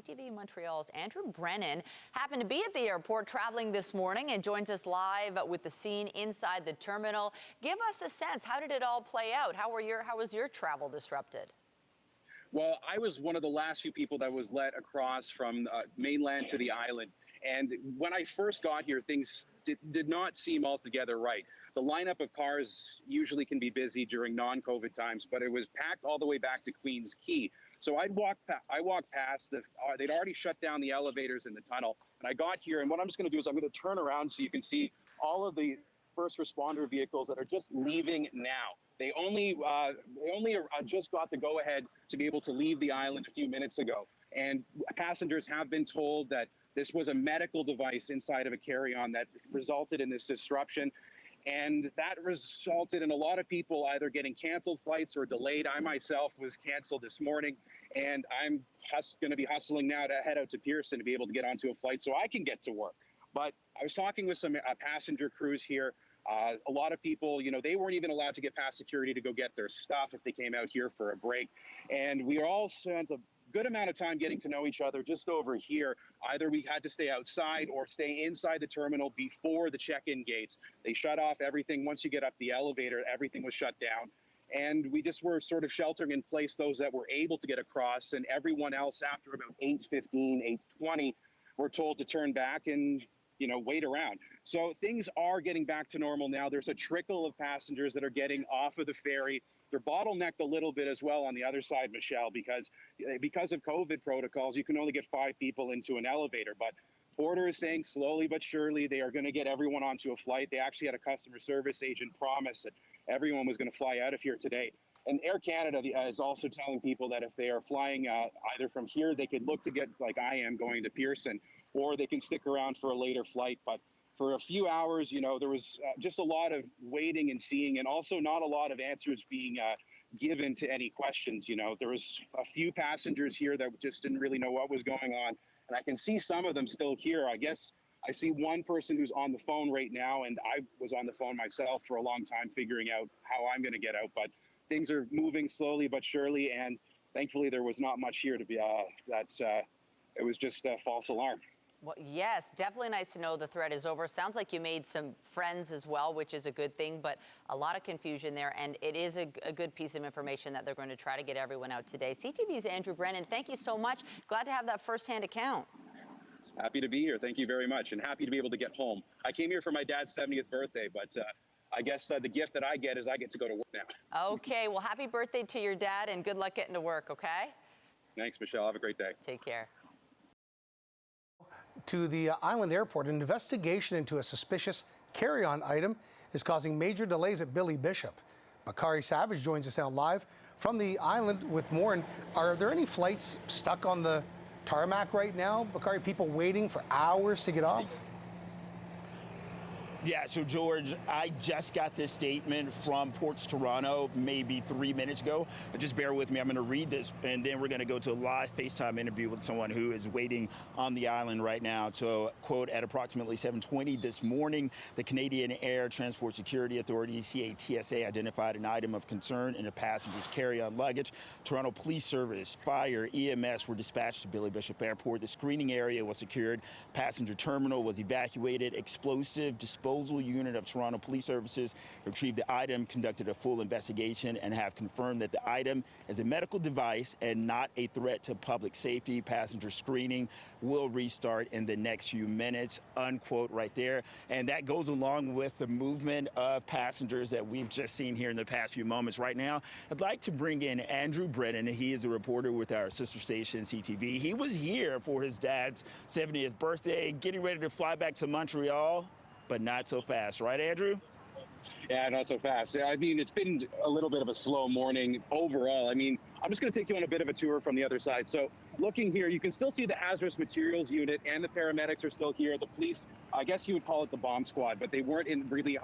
CTV Montreal's Andrew Brennan happened to be at the airport traveling this morning and joins us live with the scene inside the terminal. Give us a sense. How did it all play out? How was your travel disrupted? Well, I was one of the last few people that was let across from mainland to the island. And when I first got here, things did not seem altogether right. The lineup of cars usually can be busy during non-COVID times, but it was packed all the way back to Queens Quay. So I walked past, they'd already shut down the elevators in the tunnel. And I got here, and what I'm just going to do is I'm going to turn around so you can see all of the first responder vehicles that are just leaving now. They only just got the go-ahead to be able to leave the island a few minutes ago. And passengers have been told that this was a medical device inside of a carry-on that resulted in this disruption. And that resulted in a lot of people either getting canceled flights or delayed. I myself was canceled this morning, and I'm going to be hustling now to head out to Pearson to be able to get onto a flight so I can get to work. But I was talking with some passenger crews here. A lot of people, they weren't even allowed to get past security to go get their stuff if they came out here for a break. And we all spent a good amount of time getting to know each other just over here. Either we had to stay outside or stay inside the terminal before the check-in gates. They shut off everything. Once you get up the elevator, everything was shut down. And we just were sort of sheltering in place those that were able to get across, and everyone else after about 8:15, 8:20 were told to turn back and wait around. So things are getting back to normal now. There's a trickle of passengers that are getting off of the ferry. They're bottlenecked a little bit as well on the other side, Michelle, because of COVID protocols, you can only get 5 people into an elevator. But Porter is saying slowly but surely they are going to get everyone onto a flight. They actually had a customer service agent promise that everyone was going to fly out of here today. And Air Canada is also telling people that if they are flying either from here, they could look to get, like I am, going to Pearson, or they can stick around for a later flight. But for a few hours, there was just a lot of waiting and seeing, and also not a lot of answers being given to any questions. There was a few passengers here that just didn't really know what was going on. And I can see some of them still here. I guess I see one person who's on the phone right now, and I was on the phone myself for a long time figuring out how I'm going to get out. But things are moving slowly but surely, and thankfully there was not much here to be it was just a false alarm. Well, yes, definitely nice to know the threat is over. Sounds like you made some friends as well, which is a good thing, but a lot of confusion there, and it is a good piece of information that they're going to try to get everyone out today. CTV's Andrew Brennan, thank you so much. Glad to have that firsthand account. Happy to be here. Thank you very much, and happy to be able to get home. I came here for my dad's 70th birthday, but I guess the gift that I get is I get to go to work now. Okay, well, happy birthday to your dad, and good luck getting to work, okay? Thanks, Michelle. Have a great day. Take care. To the island airport, an investigation into a suspicious carry-on item is causing major delays at Billy Bishop. Bakari Savage joins us now live from the island with more. And are there any flights stuck on the tarmac right now? Bakari, people waiting for hours to get off? Yeah, so George, I just got this statement from Ports Toronto maybe 3 minutes ago. But just bear with me, I'm going to read this, and then we're going to go to a live FaceTime interview with someone who is waiting on the island right now. So, quote, at approximately 7:20 this morning, the Canadian Air Transport Security Authority, CATSA, identified an item of concern in a passenger's carry-on luggage. Toronto Police Service, Fire, EMS were dispatched to Billy Bishop Airport. The screening area was secured. Passenger terminal was evacuated. Explosive disposal unit of Toronto Police Services retrieved the item, conducted a full investigation, and have confirmed that the item is a medical device and not a threat to public safety. Passenger screening will restart in the next few minutes, unquote, right there. And that goes along with the movement of passengers that we've just seen here in the past few moments. Right now, I'd like to bring in Andrew Brennan. He is a reporter with our sister station, CTV. He was here for his dad's 70th birthday, getting ready to fly back to Montreal, but not so fast, right, Andrew? Yeah, not so fast. I mean, it's been a little bit of a slow morning overall. I mean, I'm just going to take you on a bit of a tour from the other side. So looking here, you can still see the hazardous materials unit and the paramedics are still here. The police, I guess you would call it the bomb squad, but they weren't in really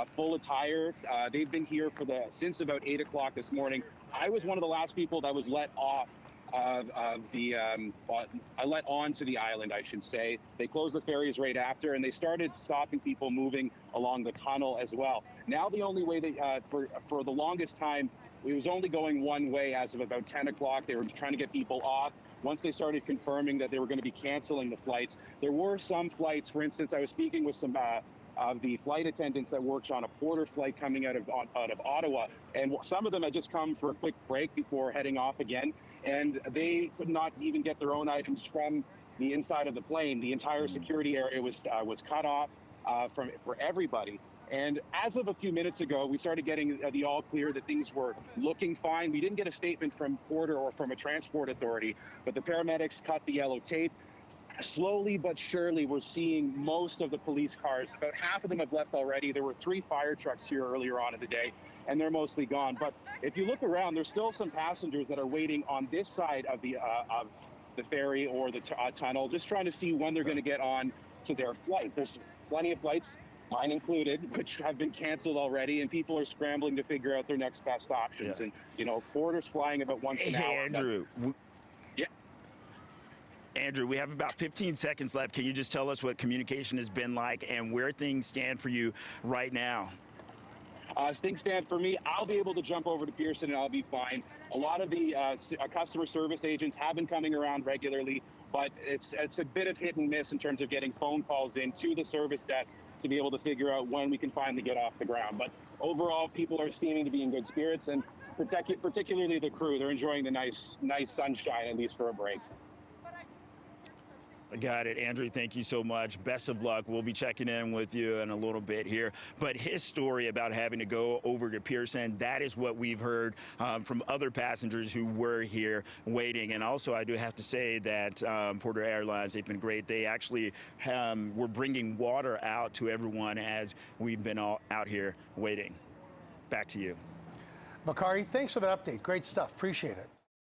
full attire. They've been here since about 8 o'clock this morning. I was one of the last people that was let off I let on to the island, I should say. They closed the ferries right after, and they started stopping people moving along the tunnel as well. Now the only way for the longest time, it was only going one way as of about 10 o'clock. They were trying to get people off. once they started confirming that they were going to be canceling the flights, there were some flights. For instance, I was speaking with some of the flight attendants that worked on a Porter flight coming out of Ottawa, and some of them had just come for a quick break before heading off again, and they could not even get their own items from the inside of the plane. The entire security area was cut off for everybody. And as of a few minutes ago, we started getting the all clear that things were looking fine. We didn't get a statement from Porter or from a transport authority, but the paramedics cut the yellow tape. Slowly but surely, we're seeing most of the police cars. About half of them have left already. There were 3 fire trucks here earlier on in the day, and they're mostly gone. But if you look around, there's still some passengers that are waiting on this side of the ferry or the tunnel, just trying to see when they're going to get on to their flight. There's plenty of flights, mine included, which have been canceled already, and people are scrambling to figure out their next best options. Yeah. And Porter's flying about once an hour. Hey, Andrew. Yeah. Andrew, we have about 15 seconds left. Can you just tell us what communication has been like and where things stand for you right now? As things stand for me, I'll be able to jump over to Pearson and I'll be fine. A lot of the customer service agents have been coming around regularly, but it's a bit of hit and miss in terms of getting phone calls in to the service desk to be able to figure out when we can finally get off the ground. But overall, people are seeming to be in good spirits, and particularly the crew. They're enjoying the nice sunshine, at least for a break. I got it. Andrew, thank you so much. Best of luck. We'll be checking in with you in a little bit here. But his story about having to go over to Pearson, that is what we've heard from other passengers who were here waiting. And also, I do have to say that Porter Airlines, they've been great. They actually were bringing water out to everyone as we've been all out here waiting. Back to you. Bakari, thanks for that update. Great stuff. Appreciate it.